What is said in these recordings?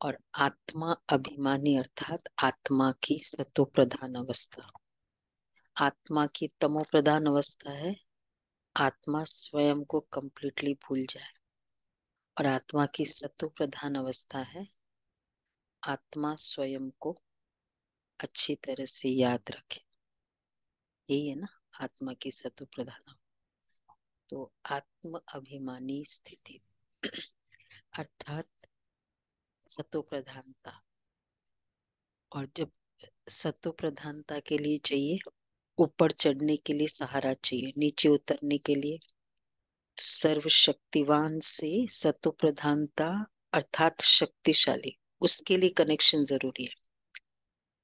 और आत्मा अभिमानी अर्थात आत्मा की सतो प्रधान अवस्था। आत्मा की तमो प्रधान अवस्था है आत्मा स्वयं को कंप्लीटली भूल जाए, और आत्मा की सतो प्रधान अवस्था है आत्मा स्वयं को अच्छी तरह से याद रखे। यही है ना आत्मा की सतो प्रधान। तो आत्म अभिमानी स्थिति अर्थात सतो प्रधानता। और जब सतो प्रधानता के लिए चाहिए, ऊपर चढ़ने के लिए सहारा चाहिए, नीचे उतरने के लिए सर्वशक्तिवान से सतो प्रधानता अर्थात शक्तिशाली, उसके लिए कनेक्शन जरूरी है।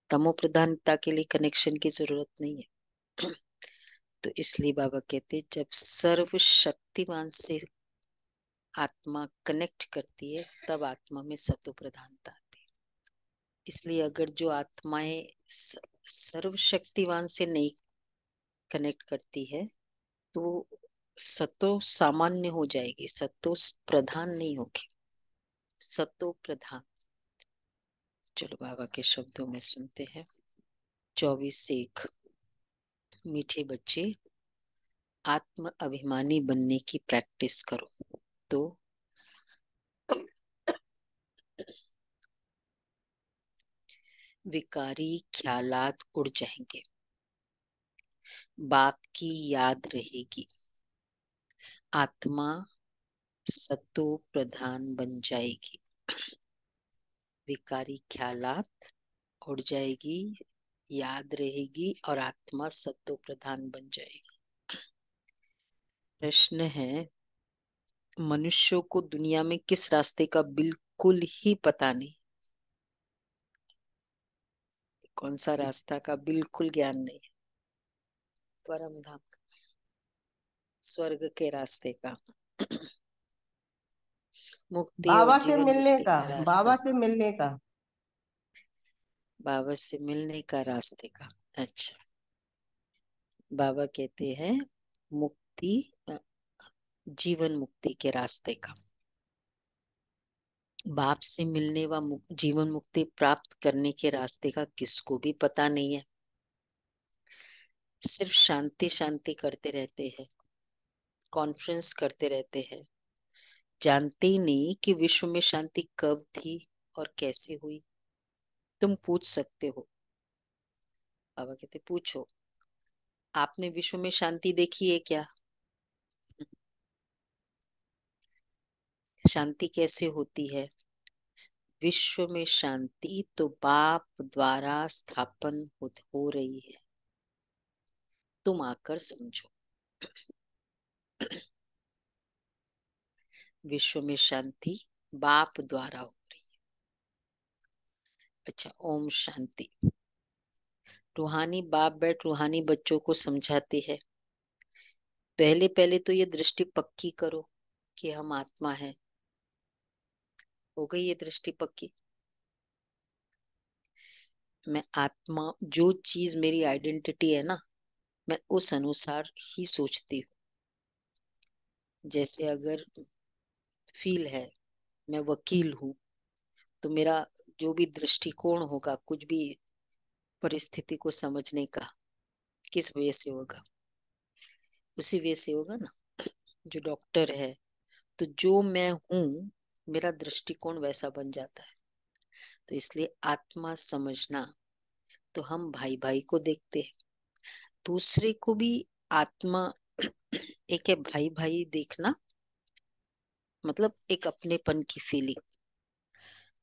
तमो प्रधानता के लिए कनेक्शन की जरूरत नहीं है। तो इसलिए बाबा कहते जब सर्वशक्तिवान से आत्मा कनेक्ट करती है तब आत्मा में सतो प्रधानता आती है। इसलिए अगर जो आत्माएं सर्वशक्तिवान से नहीं कनेक्ट करती है तो सतो सामान्य हो जाएगी, सतो प्रधान नहीं होगी, सतो प्रधान। चलो बाबा के शब्दों में सुनते हैं। 24:1 मीठे बच्चे आत्म अभिमानी बनने की प्रैक्टिस करो तो विकारी ख्यालात उड़ जाएंगे, बाप की याद रहेगी, आत्मा सतो प्रधान बन जाएगी। विकारी ख्यालात उड़ जाएगी, याद रहेगी और आत्मा सतो प्रधान बन जाएगी। प्रश्न है मनुष्यों को दुनिया में किस रास्ते का बिल्कुल ही पता नहीं। कौन सा रास्ता का बिल्कुल ज्ञान नहीं है? परम धाम, स्वर्ग के रास्ते का, मुक्ति और बाबा से जीवन मिलने मुक्ति का, का रास्ता, बाबा से मिलने का। बाबा से मिलने का रास्ते का। अच्छा, बाबा कहते हैं मुक्ति, जीवन मुक्ति के रास्ते का। बाप से मिलने व जीवन मुक्ति प्राप्त करने के रास्ते का किसको भी पता नहीं है। सिर्फ शांति शांति करते रहते हैं, कॉन्फ्रेंस करते रहते हैं, जानते ही नहीं कि विश्व में शांति कब थी और कैसे हुई। तुम पूछ सकते हो, बाबा कहते पूछो, आपने विश्व में शांति देखी है क्या? शांति कैसे होती है? विश्व में शांति तो बाप द्वारा स्थापन हो रही है, तुम आकर समझो। विश्व में शांति बाप द्वारा हो रही है। अच्छा, ओम शांति। रूहानी बाप बैठ रूहानी बच्चों को समझाते हैं, पहले पहले तो ये दृष्टि पक्की करो कि हम आत्मा है। हो गई ये दृष्टि पक्की? मैं आत्मा, जो चीज मेरी आइडेंटिटी है ना, मैं उस अनुसार ही सोचती हूँ। जैसे अगर फील है मैं वकील हूँ, तो मेरा जो भी दृष्टिकोण होगा कुछ भी परिस्थिति को समझने का, किस वे से होगा? उसी वे से होगा ना। जो डॉक्टर है, तो जो मैं हूँ मेरा दृष्टिकोण वैसा बन जाता है। तो इसलिए आत्मा समझना, तो हम भाई भाई को देखते हैं, दूसरे को भी आत्मा एक है भाई भाई देखना, मतलब एक अपनेपन की फीलिंग।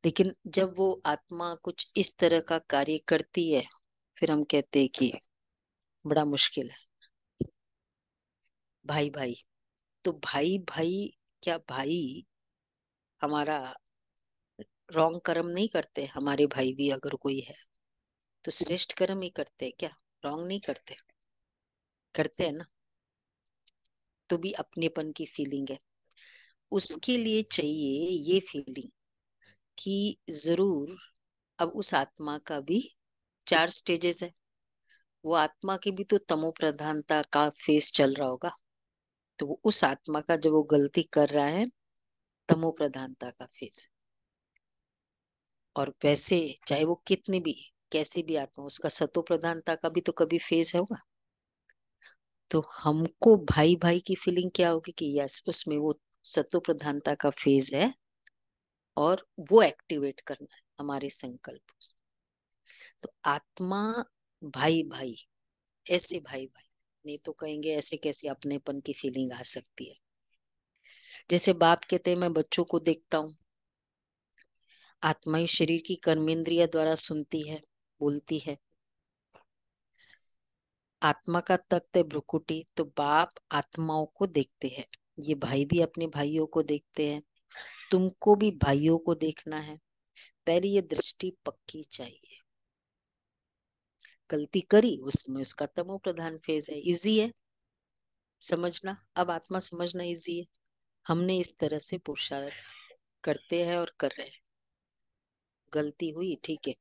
लेकिन जब वो आत्मा कुछ इस तरह का कार्य करती है, फिर हम कहते हैं कि बड़ा मुश्किल है। भाई भाई, तो भाई भाई, क्या भाई हमारा रॉन्ग कर्म नहीं करते? हमारे भाई भी अगर कोई है तो श्रेष्ठ कर्म ही करते हैं क्या? रॉन्ग नहीं करते? करते हैं ना। तो भी अपनेपन की फीलिंग है। उसके लिए चाहिए ये फीलिंग कि जरूर अब उस आत्मा का भी 4 स्टेजेस है। वो आत्मा की भी तो तमो प्रधानता का फेस चल रहा होगा। तो वो उस आत्मा का जब वो गलती कर रहा है, तमो प्रधानता का फेस, और वैसे चाहे वो कितनी भी कैसी भी आत्मा, उसका सतो प्रधानता का भी तो कभी फेज होगा। तो हमको भाई भाई की फीलिंग क्या होगी कि यस, उसमें वो सतो प्रधानता का फेज है और वो एक्टिवेट करना है हमारे संकल्प से। तो आत्मा भाई भाई, ऐसे भाई भाई नहीं तो कहेंगे ऐसे कैसे अपनेपन की फीलिंग आ सकती है। जैसे बाप कहते हैं मैं बच्चों को देखता हूँ, आत्मा ही शरीर की कर्मेंद्रिय द्वारा सुनती है, बोलती है। आत्मा का तख्त है भ्रुकुटी, तो बाप आत्माओं को देखते हैं। ये भाई भी अपने भाइयों को देखते हैं, तुमको भी भाइयों को देखना है। पहले ये दृष्टि पक्की चाहिए। गलती करी उसमें उसका तमो प्रधान फेज है, इजी है समझना। अब आत्मा समझना इजी है। हमने इस तरह से पुरुषार्थ करते हैं और कर रहे हैं। गलती हुई ठीक है।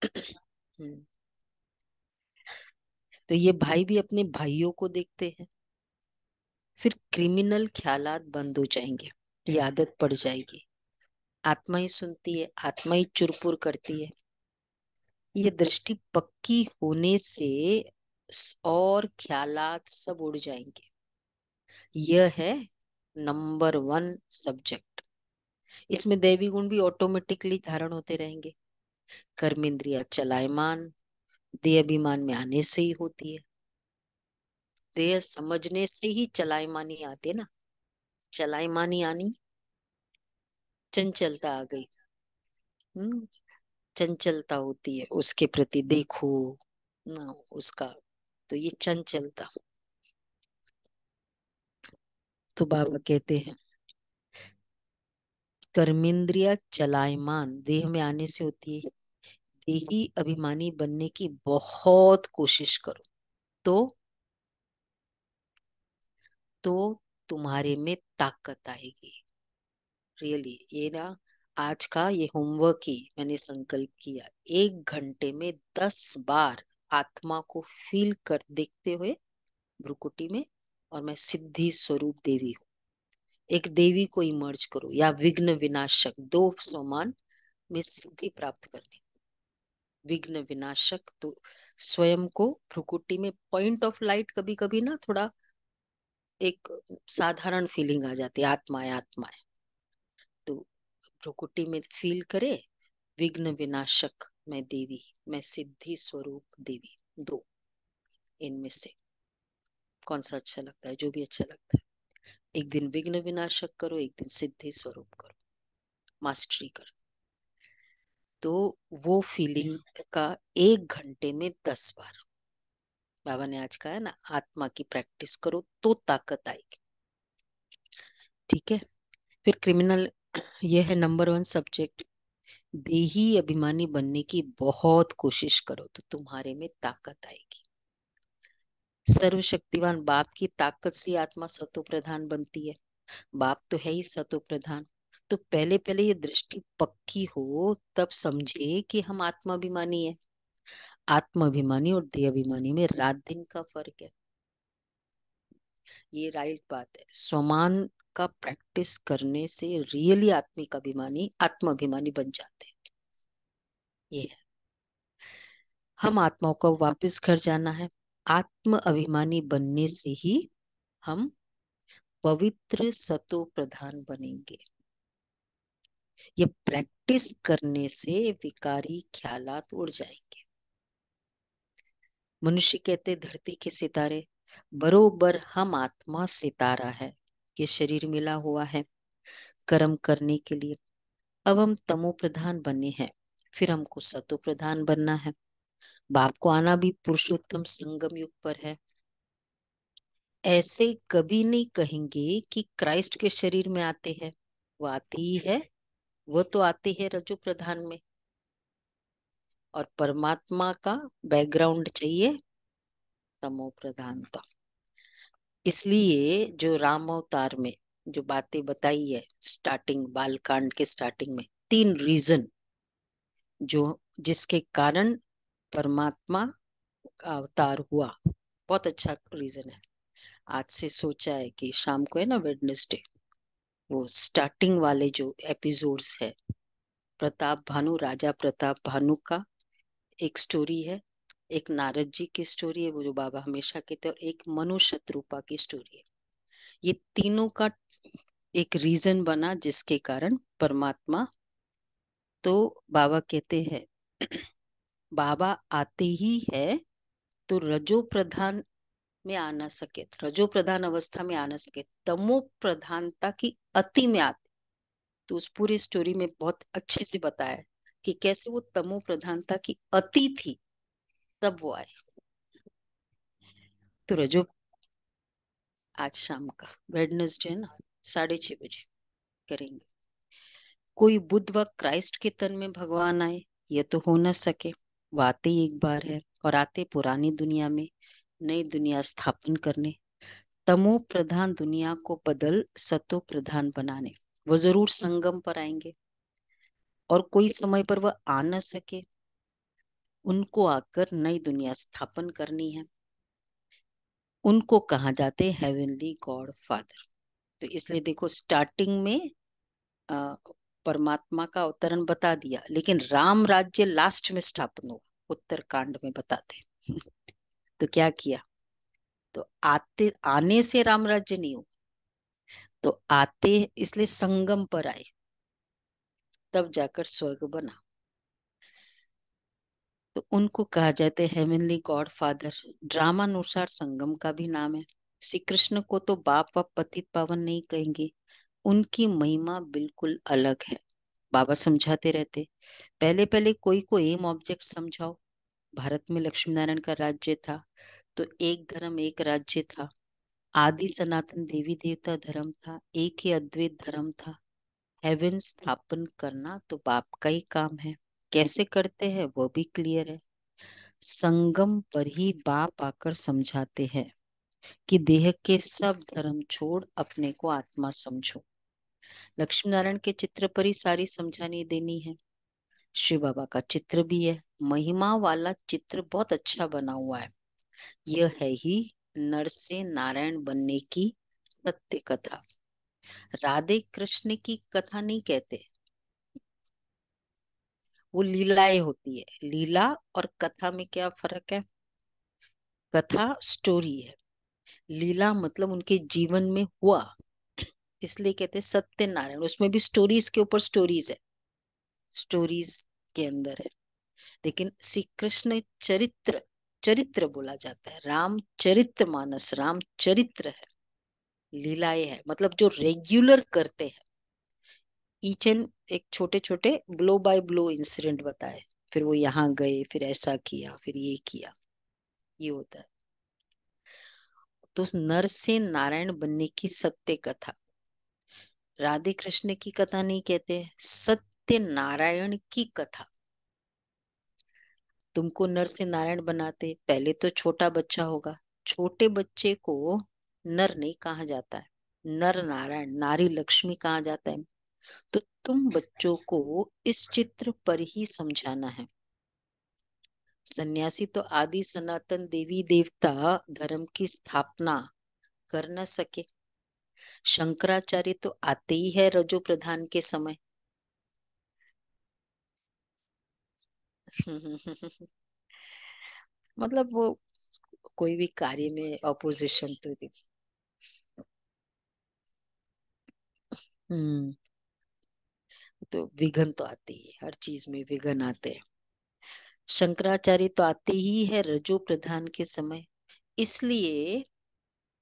हम्म, तो ये भाई भी अपने भाइयों को देखते हैं। फिर क्रिमिनल ख्यालात बंद हो जाएंगे, ये आदत पड़ जाएगी। आत्मा ही सुनती है, आत्मा ही चुरपुर करती है। ये दृष्टि पक्की होने से और ख्यालात सब उड़ जाएंगे। यह है नंबर वन सब्जेक्ट। इसमें दैवी गुण भी ऑटोमेटिकली धारण होते रहेंगे। कर्मेंद्रिया चलायमान देह अभिमान में आने से ही होती है। देह समझने से ही चलायमानी आती है ना। चलायमानी आनी, चंचलता आ गई। हम्म, चंचलता होती है उसके प्रति देखो ना उसका। तो ये चंचलता। तो बाबा कहते हैं कर्मेंद्रिय चलायमान देह में आने से होती है। देही अभिमानी बनने की बहुत कोशिश करो तो तो तुम्हारे में ताकत आएगी। रियली ये ना, आज का ये होमवर्क ही मैंने संकल्प किया। 1 घंटे में 10 बार आत्मा को फील कर देखते हुए भ्रुकुटी में, और मैं सिद्धि स्वरूप देवी हूँ। एक देवी को इमर्ज करो या विघ्न विनाशक, दो समान में सिद्धि प्राप्त करनी। विघ्न विनाशक तो स्वयं को भ्रुकुटी में पॉइंट ऑफ लाइट, कभी कभी ना थोड़ा एक साधारण फीलिंग आ जाती है, आत्मा है आत्मा है। तो भ्रुकुटी में फील करे विघ्न विनाशक मैं देवी, मैं सिद्धि स्वरूप देवी। दो इनमें से कौन सा अच्छा लगता है, जो भी अच्छा लगता है। एक दिन विघ्न विनाशक करो, एक दिन सिद्धि स्वरूप करो, मास्टरी करो। तो वो फीलिंग का 1 घंटे में 10 बार, बाबा ने आज कहा है ना, आत्मा की प्रैक्टिस करो तो ताकत आएगी। ठीक है। फिर क्रिमिनल, यह है नंबर वन सब्जेक्ट। देही अभिमानी बनने की बहुत कोशिश करो तो तुम्हारे में ताकत आएगी। सर्वशक्तिवान बाप की ताकत से आत्मा सतो प्रधान बनती है। बाप तो है ही सतो प्रधान। तो पहले पहले ये दृष्टि पक्की हो तब समझे कि हम आत्माभिमानी है। आत्माभिमानी और देह अभिमानी में रात दिन का फर्क है। ये राइट बात है। स्वमान का प्रैक्टिस करने से रियली आत्मिक अभिमानी आत्माभिमानी बन जाते हैं। ये है। हम आत्माओं को वापस घर जाना है। आत्म अभिमानी बनने से ही हम पवित्र सतो प्रधान बनेंगे। ये प्रैक्टिस करने से विकारी ख्यालात उड़ जाएंगे। मनुष्य कहते धरती के सितारे, बरोबर हम आत्मा सितारा है। ये शरीर मिला हुआ है कर्म करने के लिए। अब हम तमो प्रधान बने हैं, फिर हमको सतो प्रधान बनना है। बाप को आना भी पुरुषोत्तम संगम युग पर है। ऐसे कभी नहीं कहेंगे कि क्राइस्ट के शरीर में आते हैं। वो आती ही है, वो तो आती है रजो प्रधान में। और परमात्मा का बैकग्राउंड चाहिए तमो प्रधानता। इसलिए जो राम अवतार में जो बातें बताई है, स्टार्टिंग बालकांड के स्टार्टिंग में 3 रीजन जो जिसके कारण परमात्मा का अवतार हुआ, बहुत अच्छा रीजन है। आज से सोचा है कि शाम को है ना वेडनेसडे, वो स्टार्टिंग वाले जो एपिसोड्स है प्रताप भानु, राजा प्रताप भानु का एक स्टोरी है, एक नारद जी की स्टोरी है, वो जो बाबा हमेशा कहते हैं, और एक मनु शत्रुपा की स्टोरी है। ये तीनों का एक रीजन बना जिसके कारण परमात्मा, तो बाबा कहते हैं बाबा आते ही है तो रजो प्रधान में आ ना सके, रजो प्रधान अवस्था में आ ना सके, तमो प्रधानता की अति में आते। तो उस पूरी स्टोरी में बहुत अच्छे से बताया है कि कैसे वो तमो प्रधानता की अति थी तब वो आए। तो रजो, आज शाम का वेडनेसडे है ना, 6:30 करेंगे। कोई बुद्ध व क्राइस्ट के तन में भगवान आए, ये तो हो न सके। वो आते ही एक बार है, और आते पुरानी दुनिया में नई दुनिया स्थापन करने, तमो प्रधान दुनिया को बदल सतो प्रधान बनाने। वो जरूर संगम पर आएंगे, और कोई समय पर वह आ न सके, उनको आकर नई दुनिया स्थापन करनी है। उनको कहा जाते हैं हेवनली गॉड फादर। तो इसलिए देखो स्टार्टिंग में अ, परमात्मा का अवतरण बता दिया, लेकिन राम राज्य लास्ट में स्थापन हुआ, उत्तरकांड में बताते हैं। तो क्या किया, तो आते आने से राम राज्य नहीं हुआ, तो आते इसलिए संगम पर आए, तब जाकर स्वर्ग बना। तो उनको कहा जाता है हेवनली गॉड फादर। ड्रामानुसार संगम का भी नाम है। श्री कृष्ण को तो बाप व पतित पावन नहीं कहेंगे, उनकी महिमा बिल्कुल अलग है। बाबा समझाते रहते, पहले पहले कोई को एम ऑब्जेक्ट समझाओ। भारत में लक्ष्मी नारायण का राज्य था, तो एक धर्म एक राज्य था, आदि सनातन देवी देवता धर्म था, एक ही अद्वैत धर्म था। हेवन स्थापन करना तो बाप का ही काम है, कैसे करते हैं वो भी क्लियर है। संगम पर ही बाप आकर समझाते हैं कि देह के सब धर्म छोड़ अपने को आत्मा समझो। लक्ष्मी नारायण के चित्र पर ही सारी समझानी देनी है। शिव बाबा का चित्र भी है, महिमा वाला चित्र बहुत अच्छा बना हुआ है। यह है ही नर से नारायण बनने की सत्य कथा। राधे कृष्ण की कथा नहीं कहते, वो लीलाएं होती है। लीला और कथा में क्या फर्क है, कथा स्टोरी है, लीला मतलब उनके जीवन में हुआ, इसलिए कहते हैं सत्य नारायण। उसमें भी स्टोरीज के ऊपर स्टोरीज है, स्टोरीज के अंदर है। लेकिन श्री कृष्ण चरित्र, चरित्र बोला जाता है, राम चरित्र मानस, राम चरित्र है। लीलाएं है मतलब जो रेगुलर करते हैं, ईच एंड एक छोटे छोटे ब्लो बाय ब्लो इंसिडेंट बताए, फिर वो यहाँ गए, फिर ऐसा किया, फिर ये किया, ये होता है। तो उस नर से नारायण बनने की सत्य कथा, राधे कृष्ण की कथा नहीं कहते, सत्य नारायण की कथा। तुमको नर से नारायण बनाते, पहले तो छोटा बच्चा होगा, छोटे बच्चे को नर नहीं कहा जाता है, नर नारायण नारी लक्ष्मी कहा जाता है। तो तुम बच्चों को इस चित्र पर ही समझाना है। सन्यासी तो आदि सनातन देवी देवता धर्म की स्थापना कर न सके। शंकराचार्य तो आते ही है रजो प्रधान के समय। मतलब वो कोई भी कार्य में ऑपोजिशन तो हम्म, तो विघन तो आते ही है, हर चीज में विघन आते हैं। शंकराचार्य तो आते ही है रजो प्रधान के समय, इसलिए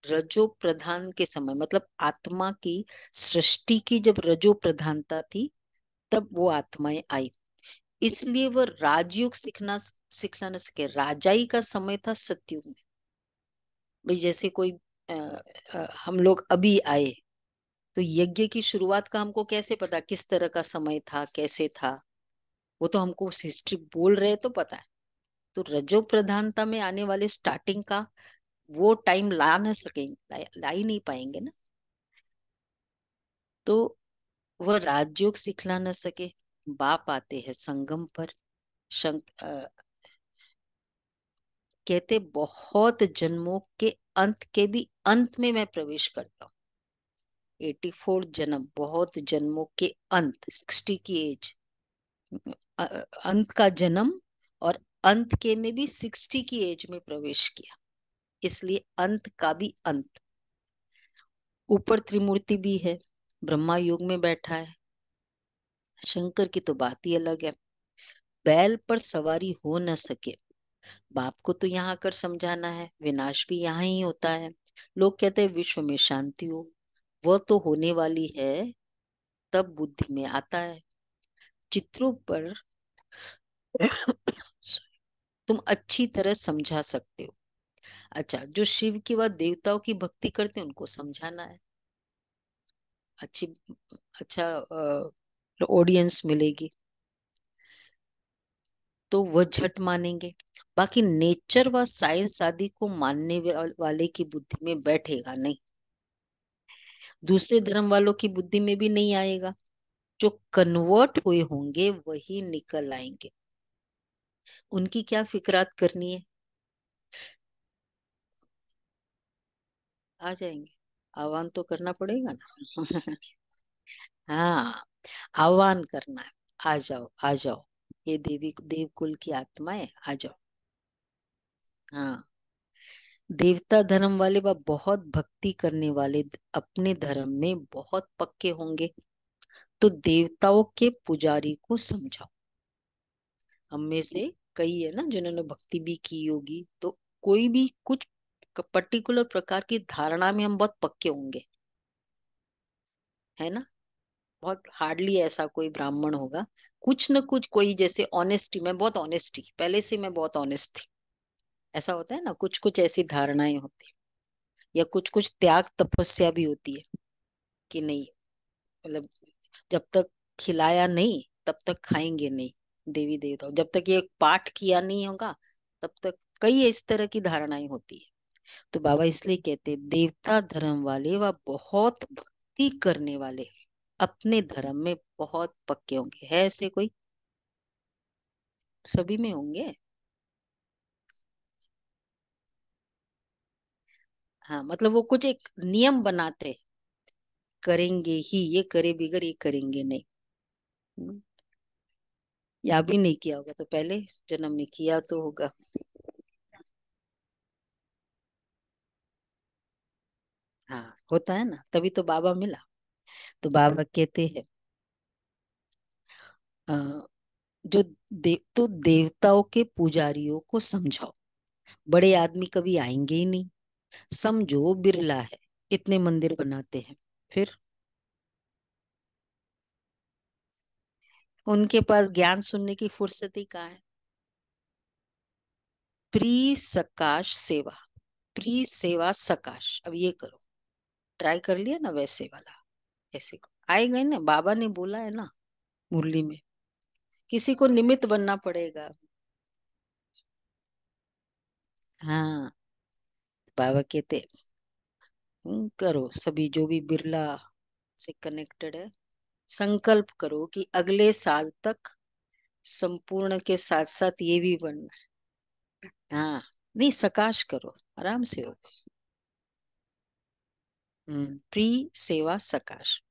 रजो प्रधान के समय मतलब आत्मा की सृष्टि की जब रजो प्रधानता थी, तब वो आत्माएं आई। इसलिए वो राजयोग सिखला न सके। राजाई का समय था सतयुग में। भाई जैसे कोई हम लोग अभी आए, तो यज्ञ की शुरुआत का हमको कैसे पता किस तरह का समय था, कैसे था, वो तो हमको उस हिस्ट्री बोल रहे तो पता है। तो रजो प्रधानता में आने वाले स्टार्टिंग का वो टाइम ला ना सकेंगे, ला ही नहीं पाएंगे ना। तो वह राजयोग सिखला न सके, बाप आते हैं संगम पर। कहते बहुत जन्मों के अंत के भी अंत में मैं प्रवेश करता हूँ। 84 जन्म, बहुत जन्मों के अंत, 60 की एज, अंत का जन्म, और अंत के में भी 60 की एज में प्रवेश किया, इसलिए अंत का भी अंत। ऊपर त्रिमूर्ति भी है, ब्रह्मा योग में बैठा है। शंकर की तो बात ही अलग है। बैल पर सवारी हो न सके, बाप को तो यहाँ आकर समझाना है, विनाश भी यहाँ ही होता है। लोग कहते हैं विश्व में शांति हो, वह तो होने वाली है, तब बुद्धि में आता है। चित्रों पर तुम अच्छी तरह समझा सकते हो। अच्छा, जो शिव की व देवताओं की भक्ति करते हैं उनको समझाना है। अच्छी, अच्छा ऑडियंस मिलेगी तो वह झट मानेंगे। बाकी नेचर व साइंस आदि को मानने वाले की बुद्धि में बैठेगा नहीं, दूसरे धर्म वालों की बुद्धि में भी नहीं आएगा। जो कन्वर्ट हुए होंगे वही निकल आएंगे। उनकी क्या फिक्रात करनी है, आ जाएंगे। आह्वान तो करना पड़ेगा ना। हाँ, आह्वान करना है, आ जाओ आ जाओ, ये देवी देवकुल की आत्माएं आ जाओ। हाँ, देवता धर्म वाले व बहुत भक्ति करने वाले अपने धर्म में बहुत पक्के होंगे, तो देवताओं के पुजारी को समझाओ। हम में से कई है ना जिन्होंने भक्ति भी की होगी, तो कोई भी कुछ पर्टिकुलर प्रकार की धारणा में हम बहुत पक्के होंगे, है ना। बहुत हार्डली ऐसा कोई ब्राह्मण होगा, कुछ न कुछ, कोई जैसे ऑनेस्टी, मैं बहुत ऑनेस्टी पहले से, मैं बहुत ऑनेस्ट थी, ऐसा होता है ना, कुछ कुछ ऐसी धारणाएं होती है। या कुछ कुछ त्याग तपस्या भी होती है कि नहीं, मतलब जब तक खिलाया नहीं तब तक खाएंगे नहीं, देवी देवता जब तक ये पाठ किया नहीं होगा तब तक, कई इस तरह की धारणाएं होती है। तो बाबा इसलिए कहते हैं, देवता धर्म वाले व बहुत भक्ति करने वाले अपने धर्म में बहुत पक्के होंगे। है ऐसे कोई? सभी में होंगे। हाँ, मतलब वो कुछ एक नियम बनाते, करेंगे ही, ये करे बिगर ये करेंगे नहीं। हम्म, या भी नहीं किया होगा तो पहले जन्म में किया तो होगा। हाँ, होता है ना, तभी तो बाबा मिला। तो बाबा कहते हैं, अ, जो तो देवताओं के पुजारियों को समझाओ, बड़े आदमी कभी आएंगे ही नहीं। समझो बिरला है, इतने मंदिर बनाते हैं, फिर उनके पास ज्ञान सुनने की फुर्सत ही कहाँ है। प्री सकाश सेवा, प्री सेवा सकाश, अब ये करो, ट्राई कर लिया ना वैसे वाला, ऐसे को आएगा ही ना, बाबा ने बोला है ना मुरली में, किसी को निमित्त बनना पड़ेगा। हाँ, बाबा कहते, करो सभी जो भी बिरला से कनेक्टेड है, संकल्प करो कि अगले साल तक संपूर्ण के साथ साथ ये भी बनना है। हाँ, नहीं सकाश करो, आराम से हो। प्री सेवा सकाश।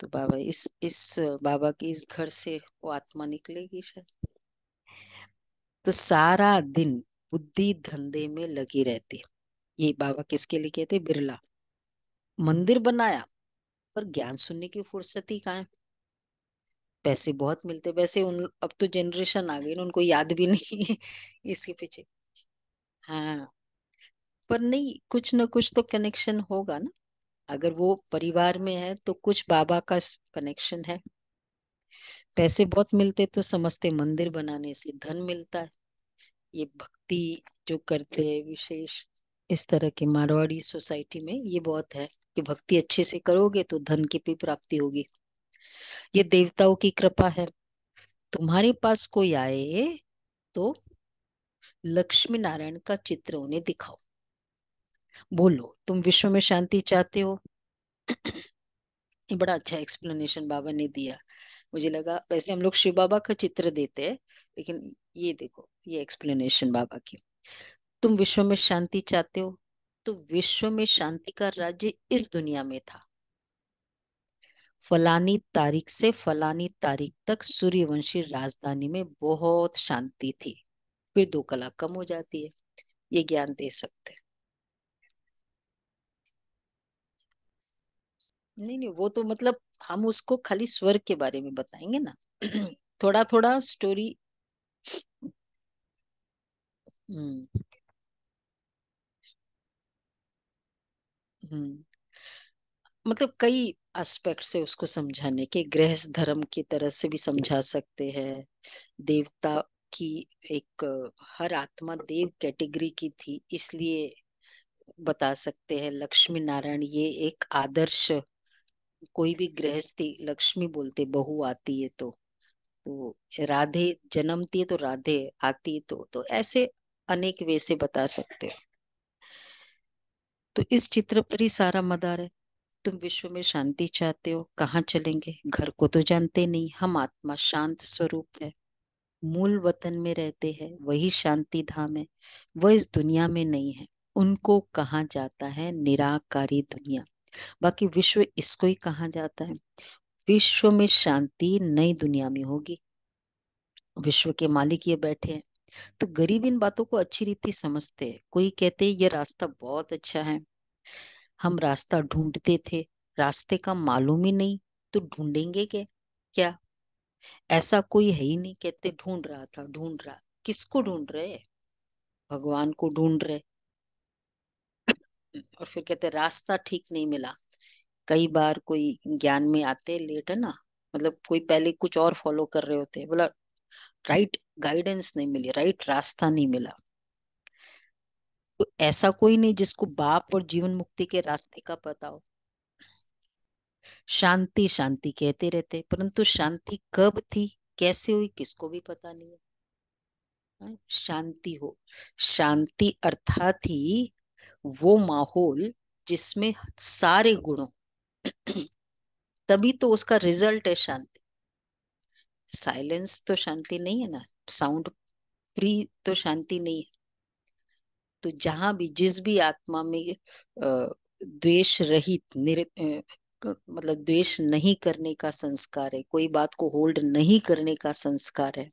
तो बाबा इस बाबा के इस घर से वो आत्मा निकलेगी शायद। तो सारा दिन बुद्धि धंधे में लगी रहती है। ये बाबा किसके लिए कहते, बिरला। मंदिर बनाया पर ज्ञान सुनने की फुर्सत ही कहाँ है। पैसे बहुत मिलते वैसे, उन अब तो जनरेशन आ गई ना, उनको याद भी नहीं है इसके पीछे। हाँ, पर नहीं, कुछ ना कुछ तो कनेक्शन होगा ना। अगर वो परिवार में है तो कुछ बाबा का कनेक्शन है। पैसे बहुत मिलते तो समझते मंदिर बनाने से धन मिलता है। ये भक्ति जो करते हैं विशेष, इस तरह के मारवाड़ी सोसाइटी में ये बहुत है कि भक्ति अच्छे से करोगे तो धन की भी प्राप्ति होगी। ये देवताओं की कृपा है। तुम्हारे पास कोई आए तो लक्ष्मी नारायण का चित्र उन्हें दिखाओ, बोलो तुम विश्व में शांति चाहते हो। ये बड़ा अच्छा एक्सप्लेनेशन बाबा ने दिया। मुझे लगा वैसे हम लोग शिव बाबा का चित्र देते हैं, लेकिन ये देखो ये एक्सप्लेनेशन बाबा की। तुम विश्व में शांति चाहते हो, तो विश्व में शांति का राज्य इस दुनिया में था। फलानी तारीख से फलानी तारीख तक सूर्यवंशी राजधानी में बहुत शांति थी। फिर 2 कला कम हो जाती है। ये ज्ञान दे सकते हैं। नहीं नहीं, वो तो मतलब हम उसको खाली स्वर्ग के बारे में बताएंगे ना। थोड़ा थोड़ा स्टोरी। हम्म। हम्म। मतलब कई एस्पेक्ट से उसको समझाने के, गृहस्थ धर्म की तरह से भी समझा सकते हैं। देवता की एक हर आत्मा देव कैटेगरी की थी इसलिए बता सकते हैं। लक्ष्मी नारायण ये एक आदर्श। कोई भी गृहस्थी लक्ष्मी बोलते, बहू आती है तो राधे जन्मती है तो राधे आती है तो ऐसे अनेक वे से बता सकते हो। तो इस चित्र पर ही सारा मदार है। तुम विश्व में शांति चाहते हो, कहाँ चलेंगे? घर को तो जानते नहीं, हम आत्मा शांत स्वरूप है, मूल वतन में रहते हैं, वही शांति धाम है। वह इस दुनिया में नहीं है, उनको कहाँ जाता है निराकारी दुनिया। बाकी विश्व इसको ही कहाँ जाता है। विश्व में शांति नई दुनिया में होगी। विश्व के मालिक ये बैठे हैं। तो गरीब इन बातों को अच्छी रीति समझते हैं। कोई कहते हैं ये रास्ता बहुत अच्छा है, हम रास्ता ढूंढते थे, रास्ते का मालूम ही नहीं, तो ढूंढेंगे क्या? क्या ऐसा कोई है ही नहीं। कहते ढूंढ रहा था, ढूंढ रहा। किसको ढूंढ रहे? भगवान को ढूंढ रहे। और फिर कहते रास्ता ठीक नहीं मिला। कई बार कोई ज्ञान में आते लेट है ना, मतलब कोई पहले कुछ और फॉलो कर रहे होते, बोला राइट गाइडेंस नहीं मिली, राइट रास्ता नहीं मिला। तो ऐसा कोई नहीं जिसको बाप और जीवन मुक्ति के रास्ते का पता हो। शांति शांति कहते रहते, परंतु शांति कब थी, कैसे हुई, किसको भी पता नहीं है। हाँ, शांति हो, शांति अर्थात ही वो माहौल जिसमें सारे गुणों तभी तो उसका रिजल्ट है शांति। साइलेंस तो शांति नहीं है ना, साउंड फ्री तो शांति नहीं है। तो जहां भी जिस भी आत्मा में द्वेष रहित मतलब द्वेष नहीं करने का संस्कार है, कोई बात को होल्ड नहीं करने का संस्कार है,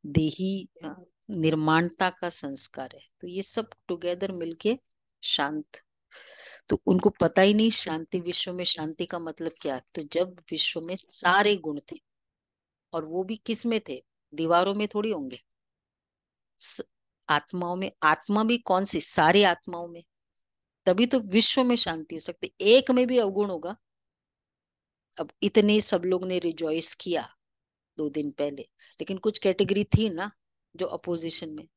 देही निर्माणता का संस्कार है, तो ये सब टुगेदर मिलके शांत। तो उनको पता ही नहीं शांति, विश्व में शांति का मतलब क्या है। तो जब विश्व में सारे गुण थे, और वो भी किस में थे? दीवारों में थोड़ी होंगे। स- आत्माओं में। आत्मा भी कौन सी? सारी आत्माओं में। तभी तो विश्व में शांति हो सकती। एक में भी अवगुण होगा। अब इतने सब लोग ने रिजॉइस किया 2 दिन पहले, लेकिन कुछ कैटेगरी थी ना जो अपोजिशन में।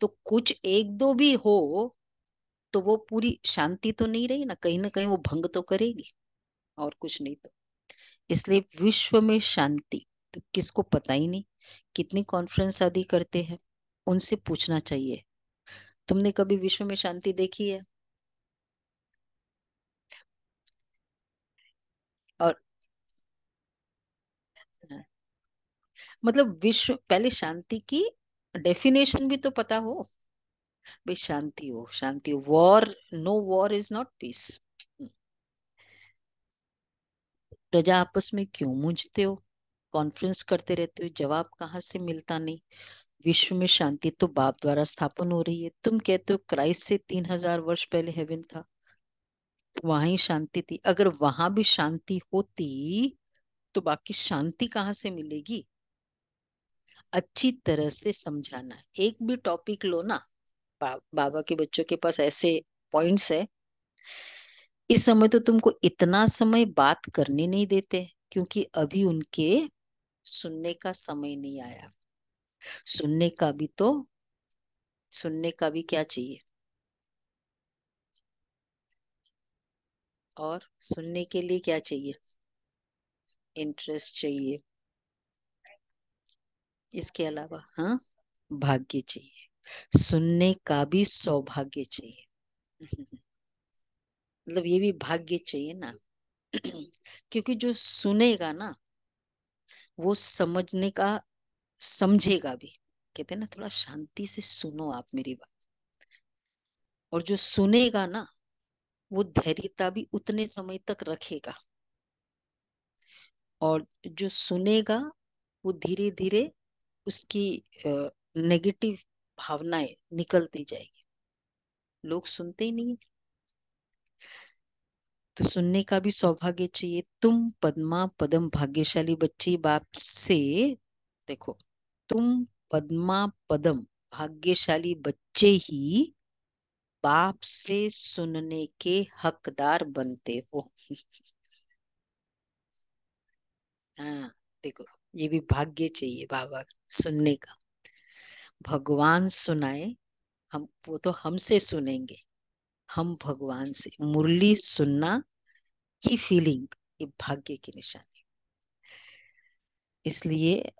तो कुछ एक दो भी हो तो वो पूरी शांति तो नहीं रही ना कहीं वो भंग तो करेगी। और कुछ नहीं तो। इसलिए विश्व में शांति तो किसको पता ही नहीं। कितनी कॉन्फ्रेंस आदि करते हैं, उनसे पूछना चाहिए, तुमने कभी विश्व में शांति देखी है? और मतलब विश्व पहले शांति की डेफिनेशन भी तो पता हो। भाई शांति हो, शांति हो, war, no war is not peace. प्रजा आपस में क्यों मूंझते हो? कॉन्फ्रेंस करते रहते हो, जवाब कहाँ से मिलता नहीं। विश्व में शांति तो बाप द्वारा स्थापन हो रही है। तुम कहते हो क्राइस्ट से 3,000 वर्ष पहले हेवन था, तो वहां ही शांति थी। अगर वहां भी शांति होती तो बाकी शांति कहाँ से मिलेगी? अच्छी तरह से समझाना है। एक भी टॉपिक लो ना, बाबा के बच्चों के पास ऐसे पॉइंट्स है। इस समय तो तुमको इतना समय बात करने नहीं देते, क्योंकि अभी उनके सुनने का समय नहीं आया। सुनने का भी तो, सुनने का भी क्या चाहिए? और सुनने के लिए क्या चाहिए? इंटरेस्ट चाहिए। इसके अलावा हाँ, भाग्य चाहिए। सुनने का भी सौभाग्य चाहिए। मतलब ये भी भाग्य चाहिए ना। क्योंकि जो सुनेगा ना वो समझने का, समझेगा भी। कहते हैं ना थोड़ा शांति से सुनो आप मेरी बात। और जो सुनेगा ना वो धैर्यता भी उतने समय तक रखेगा। और जो सुनेगा वो धीरे धीरे उसकी नेगेटिव भावनाएं निकलती जाएगी। लोग सुनते ही नहीं। तो सुनने का भी सौभाग्य चाहिए। तुम पद्मा पदम भाग्यशाली बच्ची बाप से, देखो, तुम पद्मा पदम भाग्यशाली बच्चे ही बाप से सुनने के हकदार बनते हो। हाँ, देखो, ये भी भाग्य चाहिए बाबा, सुनने का। भगवान सुनाए, हम वो तो हमसे सुनेंगे, हम भगवान से मुरली सुनना की फीलिंग, ये भाग्य की निशानी। इसलिए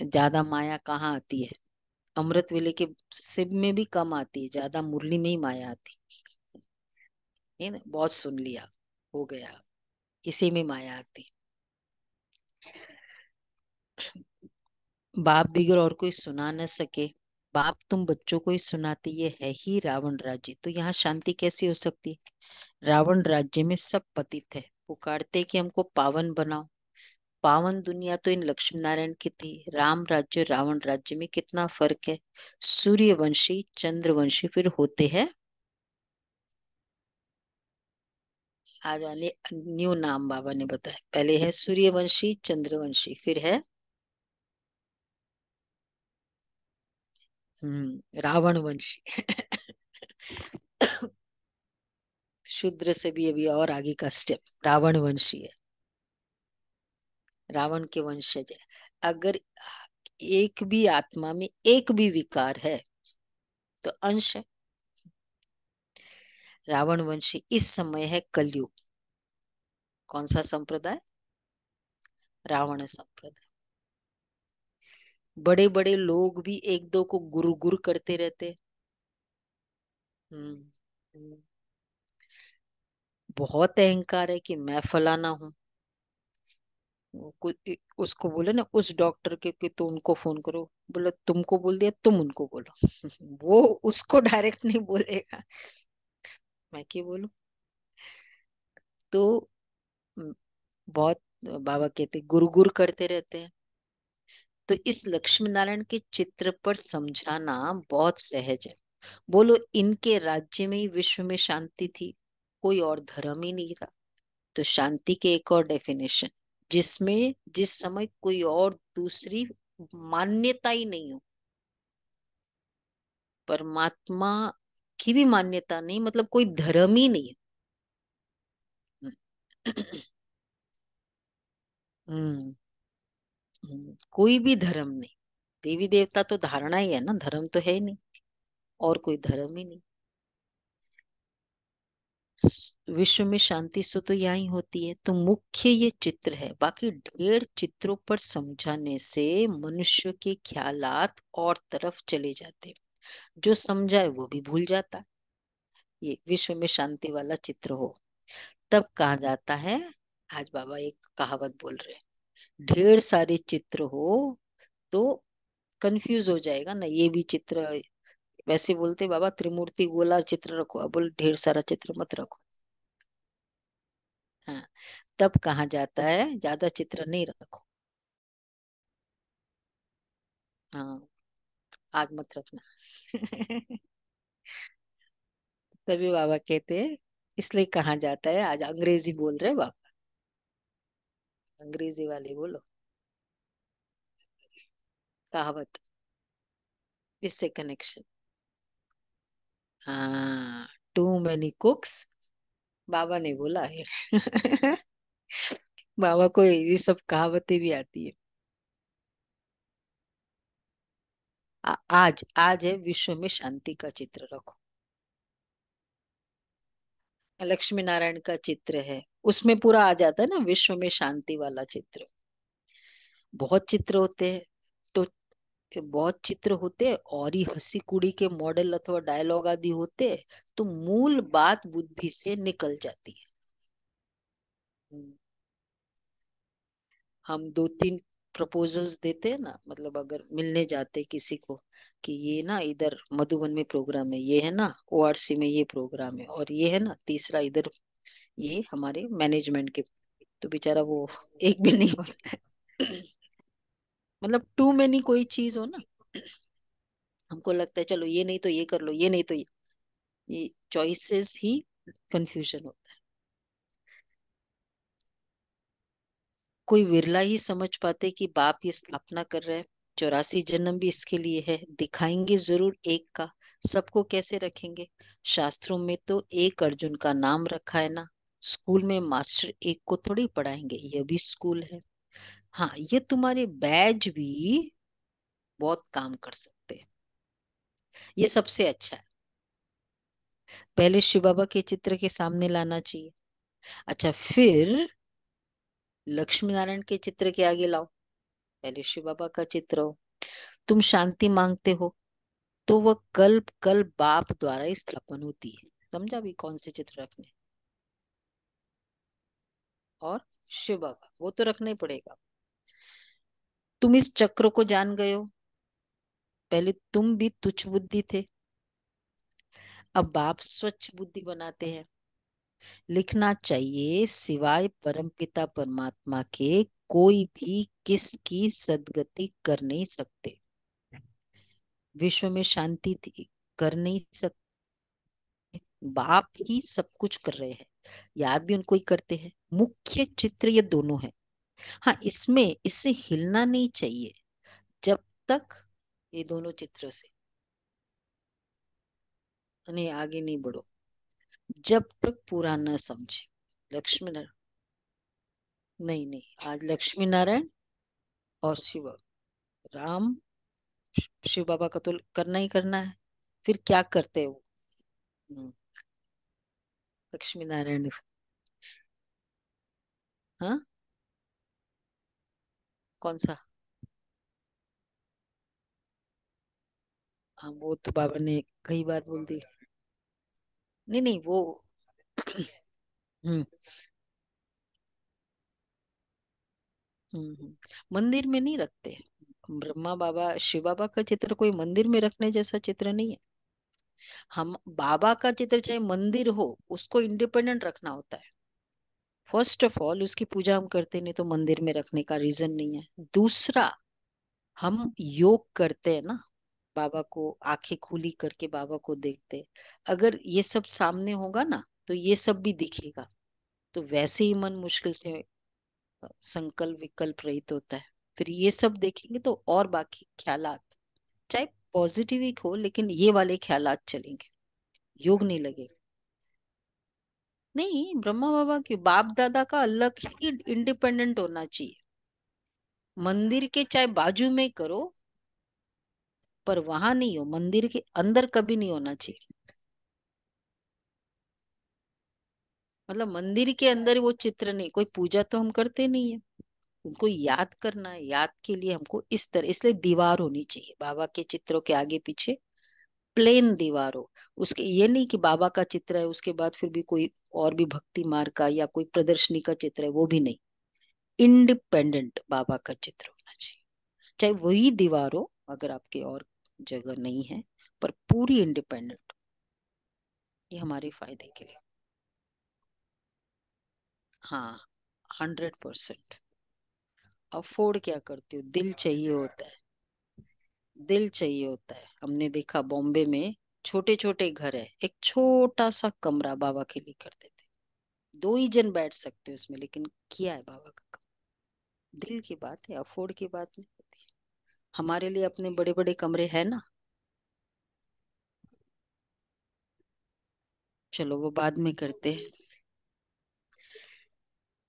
ज्यादा माया कहाँ आती है? अमृत वेले के शिव में भी कम आती है, ज्यादा मुरली में ही माया आती है ना। बहुत सुन लिया, हो गया, इसी में माया आती। बाप बिगर और कोई सुना न सके, बाप तुम बच्चों को ही सुनाती, ये है ही रावण राज्य। तो यहाँ शांति कैसी हो सकती है? रावण राज्य में सब पतित है, पुकारते कि हमको पावन बनाओ। पावन दुनिया तो इन लक्ष्मी नारायण की थी। राम राज्य रावण राज्य में कितना फर्क है। सूर्यवंशी चंद्रवंशी फिर होते हैं। आज वाले न्यू नाम बाबा ने बताया, पहले है सूर्यवंशी चंद्रवंशी, फिर है रावण वंशी। शूद्र से भी अभी और आगे का स्टेप, रावण वंशी है, रावण के वंशज है। अगर एक भी आत्मा में एक भी विकार है तो अंश है। रावण वंशी इस समय है कलयुग। कौन सा संप्रदाय? रावण संप्रदाय। बड़े बड़े लोग भी एक दो को गुरु गुरु करते रहते। हम्म हम्म, बहुत अहंकार है कि मैं फलाना हूँ। उसको बोले ना उस डॉक्टर के कि तो उनको फोन करो, बोले तुमको बोल दिया, तुम उनको बोलो। वो उसको डायरेक्ट नहीं बोलेगा, मैं क्या बोलूं। तो बहुत बाबा कहते गुरु गुरु करते रहते हैं। तो इस लक्ष्मी नारायण के चित्र पर समझाना बहुत सहज है। बोलो इनके राज्य में ही विश्व में शांति थी, कोई और धर्म ही नहीं था। तो शांति के एक और डेफिनेशन, जिसमें जिस समय कोई और दूसरी मान्यता ही नहीं हो। परमात्मा की भी मान्यता नहीं, मतलब कोई धर्म ही नहीं है। हम्म कोई भी धर्म नहीं। देवी देवता तो धारणा ही है ना, धर्म तो है ही नहीं। और कोई धर्म ही नहीं। विश्व में शांति सो तो यहाँ होती है। तो मुख्य ये चित्र है, बाकी ढेर चित्रों पर समझाने से मनुष्य के ख्यालात और तरफ चले जाते। जो समझाए वो भी भूल जाता। ये विश्व में शांति वाला चित्र हो तब कहा जाता है। आज बाबा एक कहावत बोल रहे हैं, ढेर सारे चित्र हो तो कंफ्यूज हो जाएगा ना, ये भी चित्र। वैसे बोलते बाबा त्रिमूर्ति गोला चित्र रखो, अब बोल ढेर सारा चित्र मत रखो। हाँ, तब कहा जाता है ज्यादा चित्र नहीं रखो। हाँ, आग मत रखना। तभी बाबा कहते हैं, इसलिए कहा जाता है। आज अंग्रेजी बोल रहे बाबा, अंग्रेजी वाले बोलो कहावत, इससे कनेक्शन। हाँ, टू मैनी कुक्स, बाबा ने बोला है। बाबा को ये सब कहावतें भी आती है। आज आज है विश्व में शांति का चित्र रखो। लक्ष्मी नारायण का चित्र है, उसमें पूरा आ जाता है ना विश्व में शांति वाला चित्र। बहुत चित्र होते हैं। तो बहुत चित्र होते हैं और ही हंसी कुड़ी के मॉडल अथवा डायलॉग आदि होते हैं। तो मूल बात बुद्धि से निकल जाती है। हम्म, हम दो तीन प्रपोजल्स देते हैं ना, मतलब अगर मिलने जाते किसी को कि ये ना इधर मधुबन में प्रोग्राम है, ये है ना ओआरसी में ये प्रोग्राम है, और ये है ना तीसरा इधर, ये हमारे मैनेजमेंट के। तो बेचारा वो एक भी नहीं होता है। मतलब टू मेनी कोई चीज हो ना, हमको लगता है चलो ये नहीं तो ये कर लो, ये नहीं तो ये चॉइसेस ही कंफ्यूजन होता है। कोई विरला ही समझ पाते कि बाप ये स्थापना कर रहा है, 84 जन्म भी इसके लिए है, दिखाएंगे जरूर एक का, सबको कैसे रखेंगे। शास्त्रों में तो एक अर्जुन का नाम रखा है ना, स्कूल में मास्टर एक को थोड़ी पढ़ाएंगे, यह भी स्कूल है। हाँ, ये तुम्हारे बैज भी बहुत काम कर सकते हैं, ये सबसे अच्छा है। पहले शिव बाबा के चित्र के सामने लाना चाहिए, अच्छा फिर लक्ष्मी नारायण के चित्र के आगे लाओ, पहले शिव बाबा का चित्र हो। तुम शांति मांगते हो तो वह कल्प कल्प बाप द्वारा ही स्थापन होती है, समझा भी कौन से चित्र रखने। और शिव बाबा वो तो रखना ही पड़ेगा। तुम इस चक्र को जान गए हो, पहले तुम भी तुच्छ बुद्धि थे, अब बाप स्वच्छ बुद्धि बनाते हैं। लिखना चाहिए सिवाय परमपिता परमात्मा के कोई भी किसकी सदगति कर नहीं सकते, विश्व में शांति कर नहीं सकते, बाप ही सब कुछ कर रहे हैं, याद भी उनको ही करते हैं। मुख्य चित्र ये दोनों है। हाँ, इसमें इससे हिलना नहीं चाहिए जब तक ये दोनों चित्रों से नहीं आगे नहीं बढ़ो, जब तक पूरा न समझे। लक्ष्मी नारायण, नहीं नहीं, आज लक्ष्मी नारायण और शिव राम, शिव बाबा का तो करना ही करना है। फिर क्या करते हो? हम्म, लक्ष्मी नारायण। हाँ, कौन सा? हाँ, वो तो बाबा ने कई बार बोल दी। नहीं नहीं वो हम्म मंदिर में नहीं रखते। ब्रह्मा बाबा शिव बाबा का चित्र कोई मंदिर में रखने जैसा चित्र नहीं है। हम बाबा का चित्र चाहे मंदिर हो, उसको इंडिपेंडेंट रखना होता है। फर्स्ट ऑफ ऑल उसकी पूजा हम करते नहीं तो मंदिर में रखने का रीजन नहीं है। दूसरा, हम योग करते हैं ना, बाबा को आंखें खुली करके बाबा को देखते हैं। अगर ये सब सामने होगा ना तो ये सब भी दिखेगा, तो वैसे ही मन मुश्किल से संकल्प विकल्प रहित होता है। फिर ये सब देखेंगे तो और बाकी ख्यालात चाहे पॉजिटिव ही हो, लेकिन ये वाले ख्यालात चलेंगे, योग नहीं लगेगा। नहीं, ब्रह्मा बाबा की बाप दादा का अलग ही इंडिपेंडेंट होना चाहिए। मंदिर के चाहे बाजू में करो, पर वहां नहीं हो, मंदिर के अंदर कभी नहीं होना चाहिए। मतलब मंदिर के अंदर वो चित्र नहीं, कोई पूजा तो हम करते नहीं है, उनको याद करना है, याद के लिए हमको इस तरह, इसलिए दीवार होनी चाहिए बाबा के चित्रों के आगे पीछे, प्लेन दीवार हो। उसके ये नहीं कि बाबा का चित्र है उसके बाद फिर भी कोई और भी भक्ति मार्ग का या कोई प्रदर्शनी का चित्र है, वो भी नहीं। इंडिपेंडेंट बाबा का चित्र होना चाहिए, चाहे वही दीवार हो अगर आपके और जगह नहीं है, पर पूरी इंडिपेंडेंट। ये हमारे फायदे के लिए। हाँ, 100%। अफोर्ड क्या करते हो, दिल चाहिए होता है, दिल चाहिए होता है। हमने देखा बॉम्बे में छोटे छोटे घर है, एक छोटा सा कमरा बाबा के लिए कर देते, 2 ही जन बैठ सकते हो उसमें, लेकिन किया है बाबा का काम। दिल की बात है, अफोर्ड की बात नहीं होती। हमारे लिए अपने बड़े बड़े कमरे हैं ना, चलो वो बाद में करते हैं।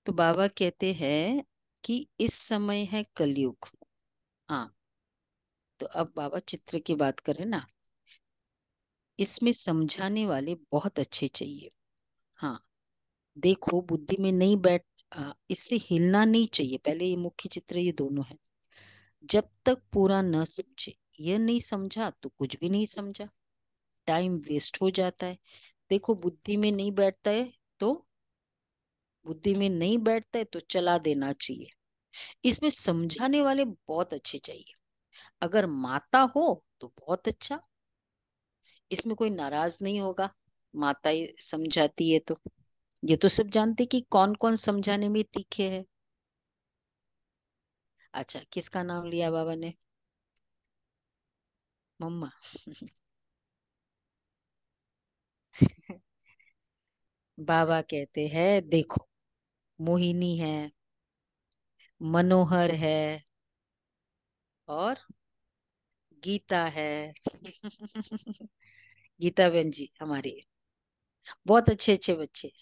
तो बाबा कहते हैं कि इस समय है कलयुग। हाँ, तो अब बाबा चित्र की बात करें ना, इसमें समझाने वाले बहुत अच्छे चाहिए। हाँ, देखो बुद्धि में नहीं बैठ, इससे हिलना नहीं चाहिए। पहले ये मुख्य चित्र ये दोनों है, जब तक पूरा न समझे, ये नहीं समझा तो कुछ भी नहीं समझा, टाइम वेस्ट हो जाता है। देखो बुद्धि में नहीं बैठता है तो, बुद्धि में नहीं बैठता है तो चला देना चाहिए। इसमें समझाने वाले बहुत अच्छे चाहिए। अगर माता हो तो बहुत अच्छा, इसमें कोई नाराज नहीं होगा, माता ही समझाती है तो। ये तो सब जानते कि कौन कौन समझाने में तीखे है। अच्छा, किसका नाम लिया बाबा ने? मम्मा। बाबा कहते हैं देखो, मोहिनी है, मनोहर है, और गीता है। गीता बहन जी हमारी बहुत अच्छे अच्छे बच्चे।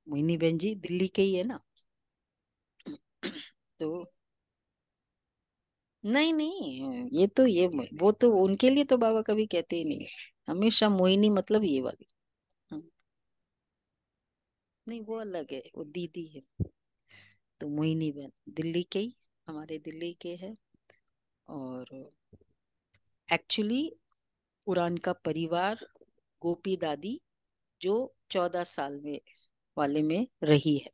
मोहिनी बहन जी दिल्ली के ही है ना। तो नहीं नहीं, ये तो ये वो तो उनके लिए तो बाबा कभी कहते ही नहीं। हमेशा मोहिनी मतलब ये वाली। हम्म, नहीं वो अलग है, वो दीदी है। तो मोहिनी बहन दिल्ली के ही, हमारे दिल्ली के है। और एक्चुअली उड़ान का परिवार, गोपी दादी जो 14 साल में वाले में रही है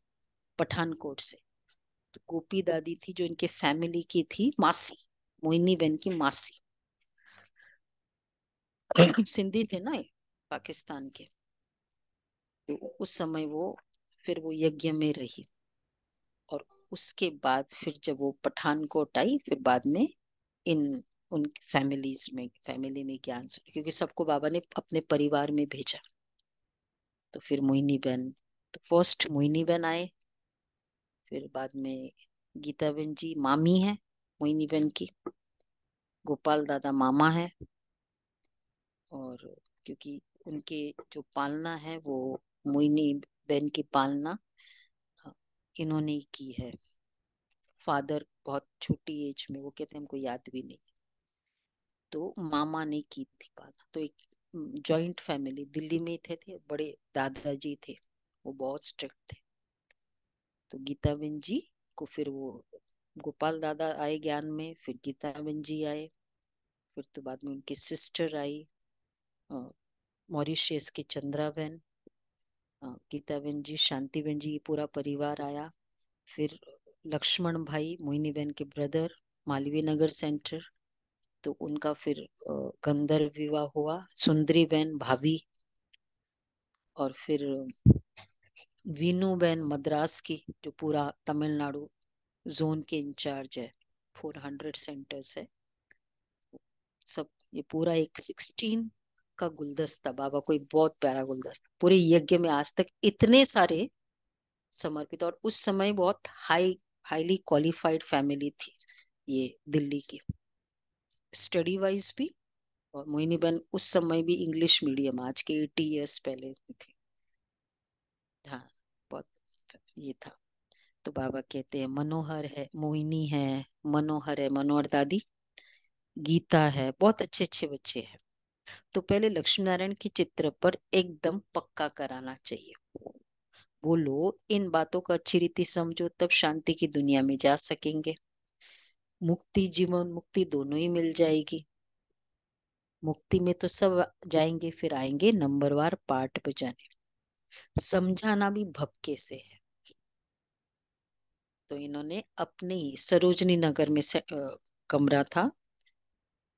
पठानकोट से। तो गोपी दादी थी जो इनके फैमिली की थी मासी, मोहिनी बहन की मासी। सिंधी थे ना ये, पाकिस्तान के। तो उस समय वो, फिर वो यज्ञ में रही। और उसके बाद फिर जब वो पठानकोट आई, फिर बाद में इन उन फैमिली में ज्ञान सुना, क्योंकि सबको बाबा ने अपने परिवार में भेजा। तो फिर मोहिनी बहन, तो फर्स्ट मोहिनी बहन आए, फिर बाद में गीता बहन जी मामी है मोहिनी बहन की, गोपाल दादा मामा है। और क्योंकि उनके जो पालना है वो, मोहिनी बहन की पालना हाँ, इन्होंने ही की है। फादर बहुत छोटी एज में, वो कहते हैं हमको याद भी नहीं, तो मामा ने की थी पालना। तो एक जॉइंट फैमिली दिल्ली में थे बड़े दादाजी थे, वो बहुत स्ट्रिक्ट थे। तो गीता बहन जी को फिर वो गोपाल दादा आए ज्ञान में, फिर गीता बहन जी आए, फिर तो बाद में उनकी सिस्टर आई, अ, मॉरिशस की चंद्रा बहन, गीता बहन जी, शांति बहन जी, ये पूरा परिवार आया। फिर लक्ष्मण भाई मोहिनी बहन के ब्रदर, मालवीय नगर सेंटर, तो उनका फिर गंधर्व विवाह हुआ, सुंदरी बहन भाभी। और फिर वीनू बहन मद्रास की, जो पूरा तमिलनाडु जोन के इंचार्ज है, 400 सेंटर्स है सब। ये पूरा एक 16 का गुलदस्ता, बाबा कोई बहुत प्यारा गुलदस्ता, पूरे यज्ञ में आज तक इतने सारे समर्पित। और उस समय बहुत हाईली क्वालिफाइड फैमिली थी ये दिल्ली की, स्टडी वाइज भी। और मोहिनी बहन उस समय भी इंग्लिश मीडियम, आज के 80 इयर्स पहले थी। हाँ, बहुत ये था। तो बाबा कहते हैं मनोहर है, मोहिनी है, मनोहर है, मनोहर दादी, गीता है, बहुत अच्छे अच्छे बच्चे हैं। तो पहले लक्ष्मी नारायण के चित्र पर एकदम पक्का कराना चाहिए। बोलो इन बातों को अच्छी रीति समझो, तब शांति की दुनिया में जा सकेंगे। मुक्ति, जीवन मुक्ति दोनों ही मिल जाएगी। मुक्ति में तो सब जाएंगे, फिर आएंगे नंबरवार पाठ बजाने। समझाना भी भपके से है। तो इन्होंने अपने ही सरोजनी नगर में से कमरा था,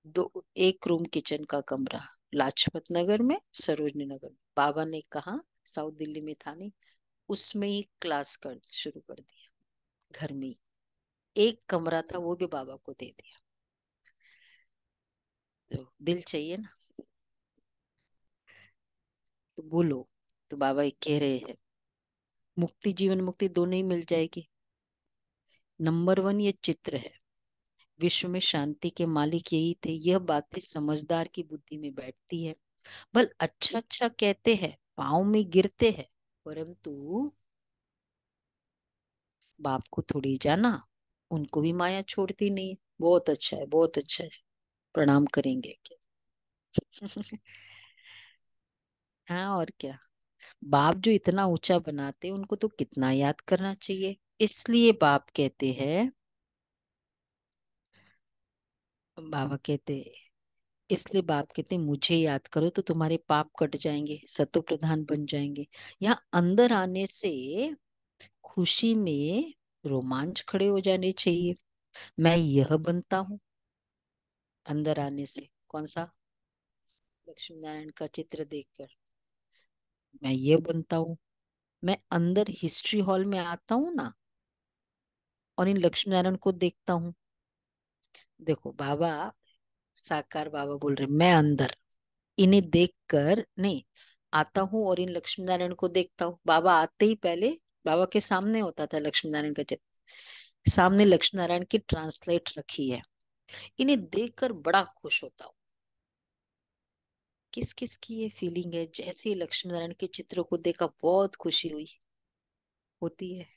दो, एक रूम किचन का कमरा, लाजपत नगर में, सरोजनी नगर में। बाबा ने कहा साउथ दिल्ली में था नहीं, उसमें ही क्लास कर शुरू कर दिया, घर में ही। एक कमरा था, वो भी बाबा को दे दिया। तो दिल चाहिए ना। तो बोलो, तो बाबा ये कह रहे हैं मुक्ति, जीवन मुक्ति दोनों ही मिल जाएगी। नंबर वन ये चित्र है, विश्व में शांति के मालिक यही थे। यह बातें समझदार की बुद्धि में बैठती है। बल अच्छा अच्छा कहते हैं, पाँव में गिरते हैं, परंतु बाप को थोड़ी जाना, उनको भी माया छोड़ती नहीं है। बहुत अच्छा है, बहुत अच्छा है, प्रणाम करेंगे क्या। हाँ और क्या। बाप जो इतना ऊंचा बनाते हैं, उनको तो कितना याद करना चाहिए। इसलिए बाप कहते हैं, बाबा कहते इसलिए बाप कहते हैं, मुझे याद करो तो तुम्हारे पाप कट जाएंगे, सतो प्रधान बन जाएंगे। यहाँ अंदर आने से खुशी में रोमांच खड़े हो जाने चाहिए। मैं यह बनता हूँ, अंदर आने से कौन सा, लक्ष्मी नारायण का चित्र देखकर मैं ये बनता हूँ। मैं अंदर हिस्ट्री हॉल में आता हूँ ना, और इन लक्ष्मी नारायण को देखता हूँ। देखो बाबा, साकार बाबा बोल रहे, मैं अंदर इन्हें देखकर नहीं आता हूँ, और इन लक्ष्मी नारायण को देखता हूँ। बाबा आते ही पहले बाबा के सामने होता था लक्ष्मी नारायण का चित्र, सामने लक्ष्मी नारायण की ट्रांसलेट रखी है। इन्हें देखकर बड़ा खुश होता हूँ। किस किस की ये फीलिंग है, जैसे ही लक्ष्मी नारायण के चित्र को देखा बहुत खुशी हुई होती है।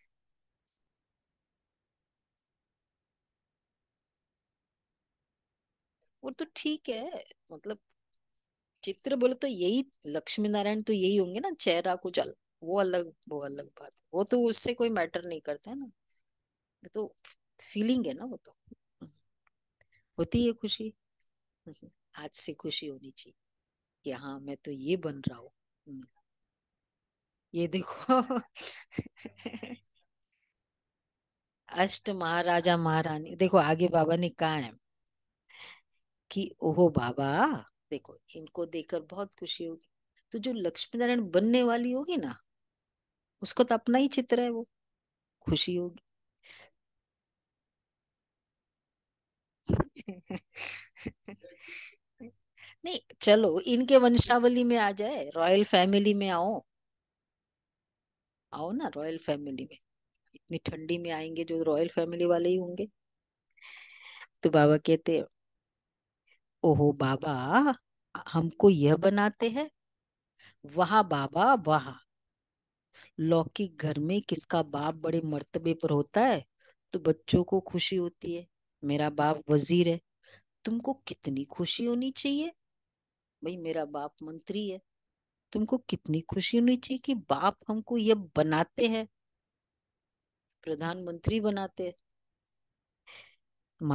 वो तो ठीक है, मतलब चित्र बोले तो यही, लक्ष्मी नारायण तो यही होंगे ना, चेहरा कुछ अलग, वो अलग बात, वो तो उससे कोई मैटर नहीं करता है ना। ये तो फीलिंग है ना, वो तो होती है खुशी। आज से खुशी होनी चाहिए कि हाँ मैं तो ये बन रहा हूँ। ये देखो। अष्ट महाराजा महारानी, देखो आगे बाबा ने कहा है कि ओहो बाबा, देखो इनको देखकर बहुत खुशी होगी, तो जो लक्ष्मी नारायण बनने वाली होगी ना, उसको तो अपना ही चित्र है, वो खुशी होगी। नहीं चलो, इनके वंशावली में आ जाए, रॉयल फैमिली में आओ, आओ ना रॉयल फैमिली में। इतनी ठंडी में आएंगे जो रॉयल फैमिली वाले ही होंगे। तो बाबा कहते, ओहो बाबा, हमको यह बनाते हैं, वाह बाबा वाह, लौकिक घर में किसका बाप बड़े मर्तबे पर होता है तो बच्चों को खुशी होती है। मेरा बाप वजीर है, तुमको कितनी खुशी होनी चाहिए। भाई मेरा बाप मंत्री है, तुमको कितनी खुशी होनी चाहिए कि बाप हमको ये बनाते हैं, प्रधानमंत्री बनाते हैं।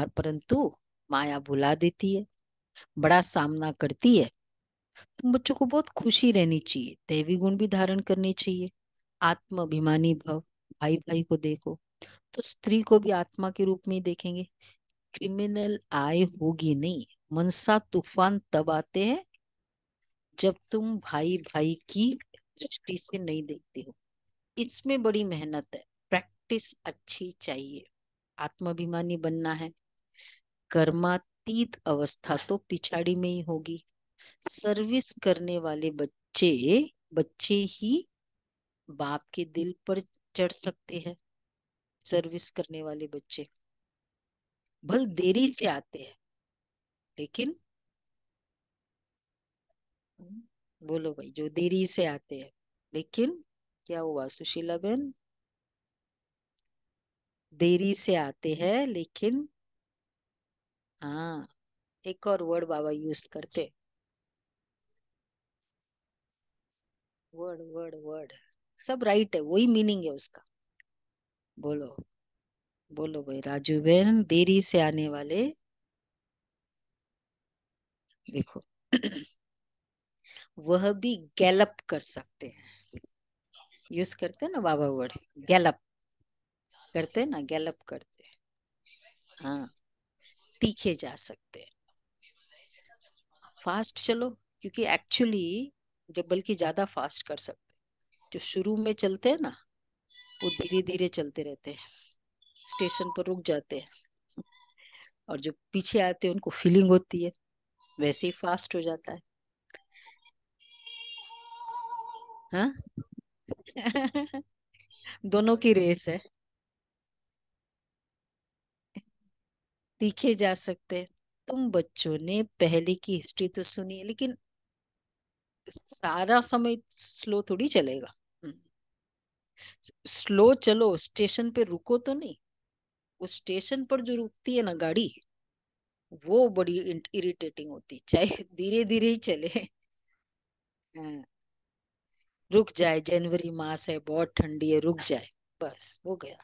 परंतु माया भुला देती है, बड़ा सामना करती है। तुम बच्चों को बहुत खुशी रहनी चाहिए, दैवी गुण भी धारण करने चाहिए, आत्माभिमानी भव, भाई भाई को देखो। तो स्त्री को भी आत्मा के रूप में ही देखेंगे। क्रिमिनल आय होगी नहीं, मनसा तूफान तब आते हैं जब तुम भाई भाई की दृष्टि से नहीं देखते हो। इसमें बड़ी मेहनत है, प्रैक्टिस अच्छी चाहिए। आत्माभिमानी बनना है, कर्मातीत अवस्था तो पिछाड़ी में ही होगी। सर्विस करने वाले बच्चे, बच्चे ही बाप के दिल पर चढ़ सकते हैं। सर्विस करने वाले बच्चे भल देरी से आते हैं, लेकिन बोलो भाई, जो देरी से आते हैं, लेकिन क्या हुआ सुशीला बहन, देरी से आते हैं लेकिन, हाँ एक और वर्ड बाबा यूज करते, वर्ड वर्ड वर्ड सब राइट है, वही मीनिंग है उसका। बोलो, बोलो भाई राजू बहन, देरी से आने वाले, देखो वह भी गैलप कर सकते हैं। यूज करते हैं ना बाबा वर्ड, गैलप करते हैं ना, गैलप करते हैं। हाँ, तीखे जा सकते हैं, फास्ट चलो, क्योंकि एक्चुअली जब बल्कि ज्यादा फास्ट कर सकते हैं। जो शुरू में चलते हैं ना, वो धीरे धीरे चलते रहते हैं, स्टेशन पर रुक जाते हैं, और जो पीछे आते हैं उनको फीलिंग होती है, वैसे ही फास्ट हो जाता है। हाँ। दोनों की रेस है, तीखे जा सकते हैं। तुम बच्चों ने पहले की हिस्ट्री तो सुनी है, लेकिन सारा समय स्लो थोड़ी चलेगा। स्लो चलो, स्टेशन पे रुको तो नहीं। उस स्टेशन पर जो रुकती है ना गाड़ी, वो बड़ी इरिटेटिंग होती, चाहे धीरे धीरे ही चले। हाँ, रुक जाए, जनवरी मास है, बहुत ठंडी है, रुक जाए, बस हो गया।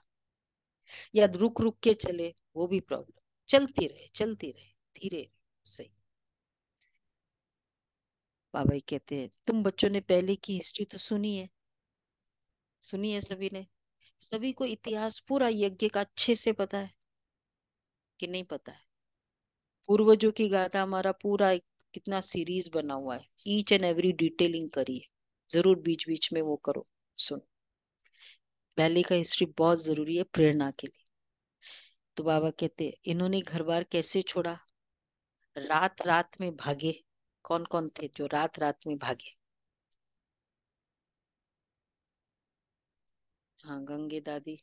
या रुक रुक के चले, वो भी प्रॉब्लम। चलती रहे चलती रहे, धीरे, सही। बाबा ही कहते हैं, तुम बच्चों ने पहले की हिस्ट्री तो सुनी है, सुनी है सभी ने, सभी को इतिहास पूरा यज्ञ का अच्छे से पता है कि नहीं पता है। पूर्वजों की गाथा हमारा पूरा एक कितना सीरीज बना हुआ है, ईच एंड एवरी डिटेलिंग करिए, जरूर बीच बीच में वो करो, सुनो। पहले का हिस्ट्री बहुत जरूरी है प्रेरणा के लिए। तो बाबा कहते इन्होंने घर बार कैसे छोड़ा, रात रात में भागे। कौन कौन थे जो रात रात में भागे? हाँ, गंगे दादी,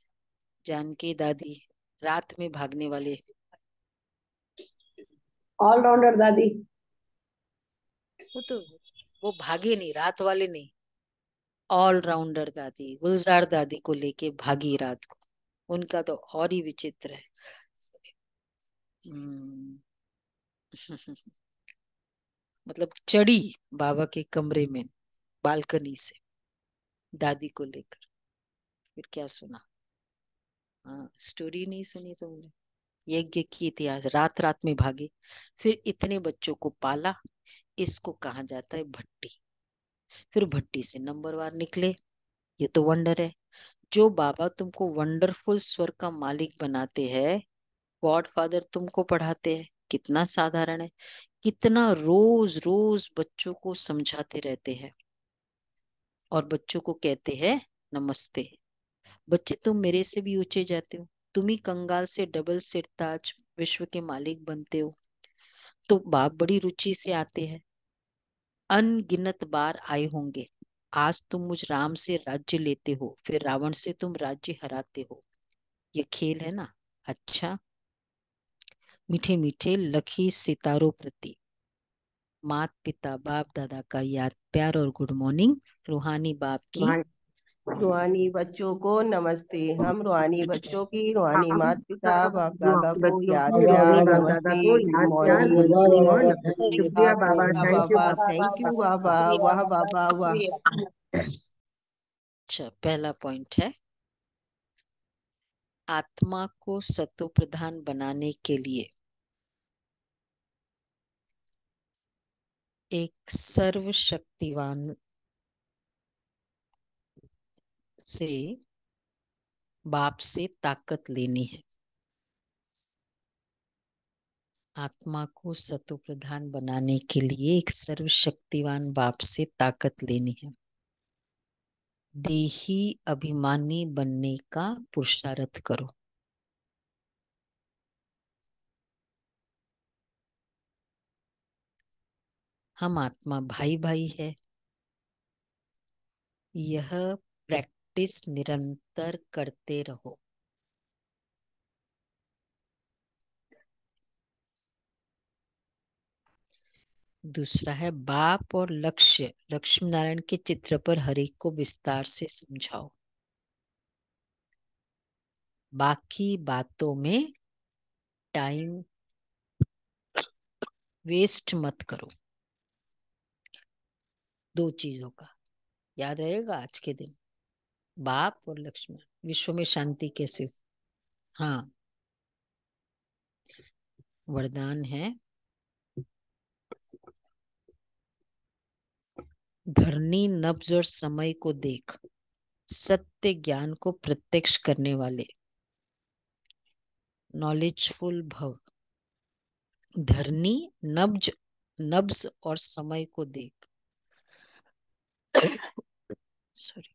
जानकी दादी, रात में भागने वाले। ऑलराउंडर दादी। वो तो, वो भागे नहीं, रात वाले नहीं। ऑलराउंडर दादी गुलजार दादी को लेके भागी रात को। उनका तो और ही विचित्र है। हम्म। मतलब चढ़ी बाबा के कमरे में बालकनी से दादी को लेकर। फिर क्या सुना? हाँ, स्टोरी नहीं सुनी तुमने? यज्ञ की इतिहास, रात रात में भागे, फिर इतने बच्चों को पाला। इसको कहा जाता है भट्टी। फिर भट्टी से नंबरवार निकले। ये तो वंडर है। जो बाबा तुमको वंडरफुल स्वर का मालिक बनाते हैं, गॉड फादर तुमको पढ़ाते हैं, कितना साधारण है। कितना रोज रोज बच्चों को समझाते रहते हैं और बच्चों को कहते हैं नमस्ते। बच्चे तुम मेरे से भी ऊंचे जाते हो। तुम ही कंगाल से डबल सिरताज विश्व के मालिक बनते हो। तो बाप बड़ी रुचि से आते हैं। अनगिनत बार आए होंगे। आज तुम मुझ राम से राज्य लेते हो, फिर रावण से तुम राज्य हराते हो। ये खेल है ना। अच्छा, मीठे मीठे लखी सितारों प्रति, मात पिता बाप दादा का याद प्यार और गुड मॉर्निंग। रूहानी बाप की। रूहानी बच्चों को नमस्ते। हम रूहानी बच्चों की रूहानी हम माता पिता बाप दादा को बच्चों याद की प्यार रोहानी बाप दादा नमस्ते। को गुड याद प्यार मॉर्निंग। Good morning. शुक्रिया शुक्रिया बाबा, कृष्णा थैंक यू बाबा, बाबा। थैंक यू बाबा, वाह बाबा वाह। अच्छा, पहला पॉइंट है, आत्मा को सतो प्रधान बनाने के लिए एक सर्वशक्तिवान से, बाप से ताकत लेनी है। आत्मा को सतो प्रधान बनाने के लिए एक सर्वशक्तिवान बाप से ताकत लेनी है। देही अभिमानी बनने का पुरुषार्थ करो। हम आत्मा भाई भाई है। यह प्रैक्टिस निरंतर करते रहो। दूसरा है बाप और लक्ष्य, लक्ष्मी नारायण के चित्र पर हर एक को विस्तार से समझाओ। बाकी बातों में टाइम वेस्ट मत करो। दो चीजों का याद रहेगा आज के दिन, बाप और लक्ष्मण। विश्व में शांति कैसे? हाँ, वरदान है, धरनी नब्ज और समय को देख, सत्य ज्ञान को प्रत्यक्ष करने वाले, नॉलेजफुल भव। धरनी नब्ज, नब्ज और समय को देख, सॉरी,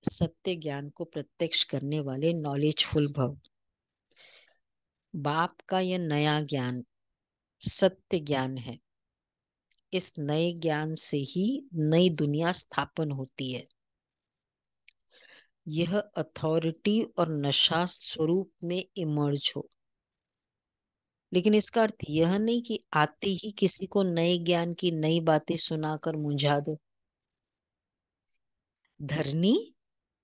सत्य ज्ञान को प्रत्यक्ष करने वाले, नॉलेजफुल भव। बाप का यह नया ज्ञान सत्य ज्ञान है। इस नए ज्ञान से ही नई दुनिया स्थापन होती है। यह अथॉरिटी और नशा स्वरूप में इमर्ज हो। लेकिन इसका अर्थ यह नहीं कि आते ही किसी को नए ज्ञान की नई बातें सुनाकर मुंझा दो। धरनी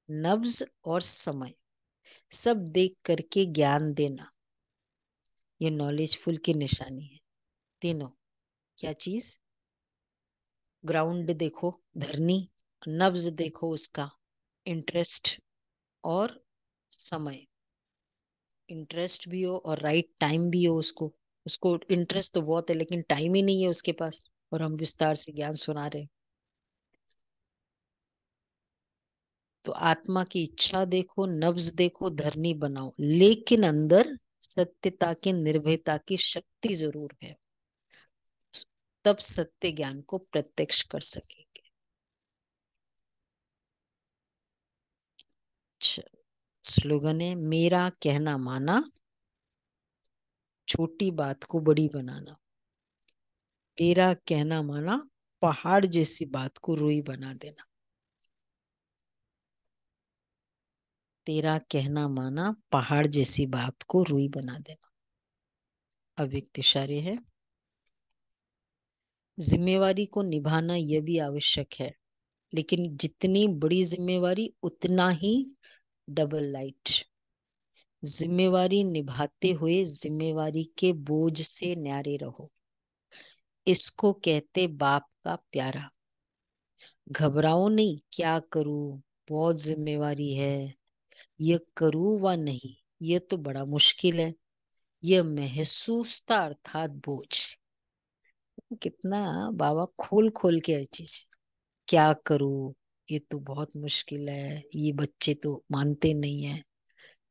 नब्ज और समय सब देख करके ज्ञान देना, ये नॉलेजफुल की निशानी है। तीनों क्या चीज? ग्राउंड देखो धरनी, नब्ज देखो उसका इंटरेस्ट, और समय, इंटरेस्ट भी हो और राइट टाइम भी हो उसको। उसको इंटरेस्ट तो बहुत है लेकिन टाइम ही नहीं है उसके पास, और हम विस्तार से ज्ञान सुना रहे हैं। तो आत्मा की इच्छा देखो, नब्ज देखो, धरनी बनाओ, लेकिन अंदर सत्यता की, निर्भयता की शक्ति जरूर है। तब सत्य ज्ञान को प्रत्यक्ष कर सकेंगे। स्लोगन है, मेरा कहना माना, छोटी बात को बड़ी बनाना। मेरा कहना माना, पहाड़ जैसी बात को रुई बना देना। तेरा कहना माना, पहाड़ जैसी बात को रुई बना देना। अव्यक्त इशारे है। जिम्मेवारी को निभाना यह भी आवश्यक है, लेकिन जितनी बड़ी जिम्मेवारी उतना ही डबल लाइट। जिम्मेवारी निभाते हुए जिम्मेवारी के बोझ से न्यारे रहो। इसको कहते बाप का प्यारा। घबराओ नहीं, क्या करूं, बहुत जिम्मेवारी है, ये करूं व नहीं, ये तो बड़ा मुश्किल है, यह महसूस था अर्थात बोझ। कितना बाबा खोल खोल के हर चीज, क्या करूं, ये तो बहुत मुश्किल है, ये बच्चे तो मानते नहीं है,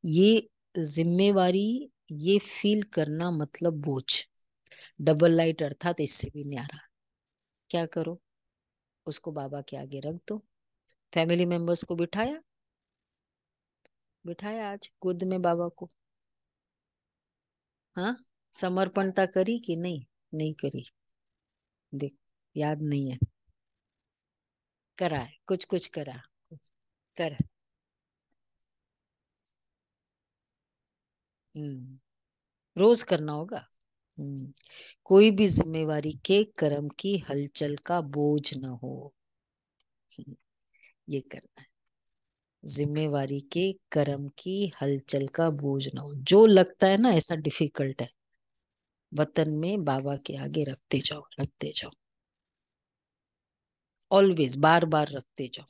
ये जिम्मेवारी, ये फील करना मतलब बोझ। डबल लाइट अर्थात इससे भी न्यारा। क्या करो, उसको बाबा के आगे रख दो। फैमिली मेंबर्स को बिठाया, बिठाया आज गोद में बाबा को। हाँ, समर्पणता करी कि नहीं? नहीं करी। देख, याद नहीं है, करा है, कुछ कुछ करा, कर। रोज करना होगा। हम्म कोई भी जिम्मेवारी के कर्म की हलचल का बोझ न हो। ये करना है। जिम्मेवारी के कर्म की हलचल का बोझ न हो, जो लगता है ना ऐसा डिफिकल्ट है, वतन में बाबा के आगे रखते जाओ, रखते जाओ। ऑलवेज बार बार रखते जाओ,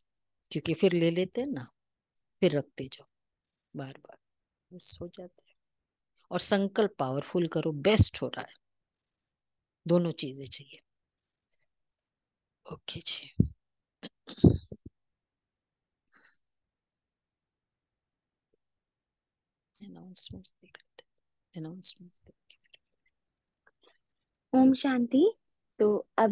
क्योंकि फिर ले लेते हैं ना, फिर रखते जाओ बार बार, बस हो जाता है। और संकल्प पावरफुल करो, बेस्ट हो रहा है। दोनों चीजें चाहिए। ओके जी। अनाउंसमेंट्स देख लेते हैं, अनाउंसमेंट्स देख के ओम शांति। तो अब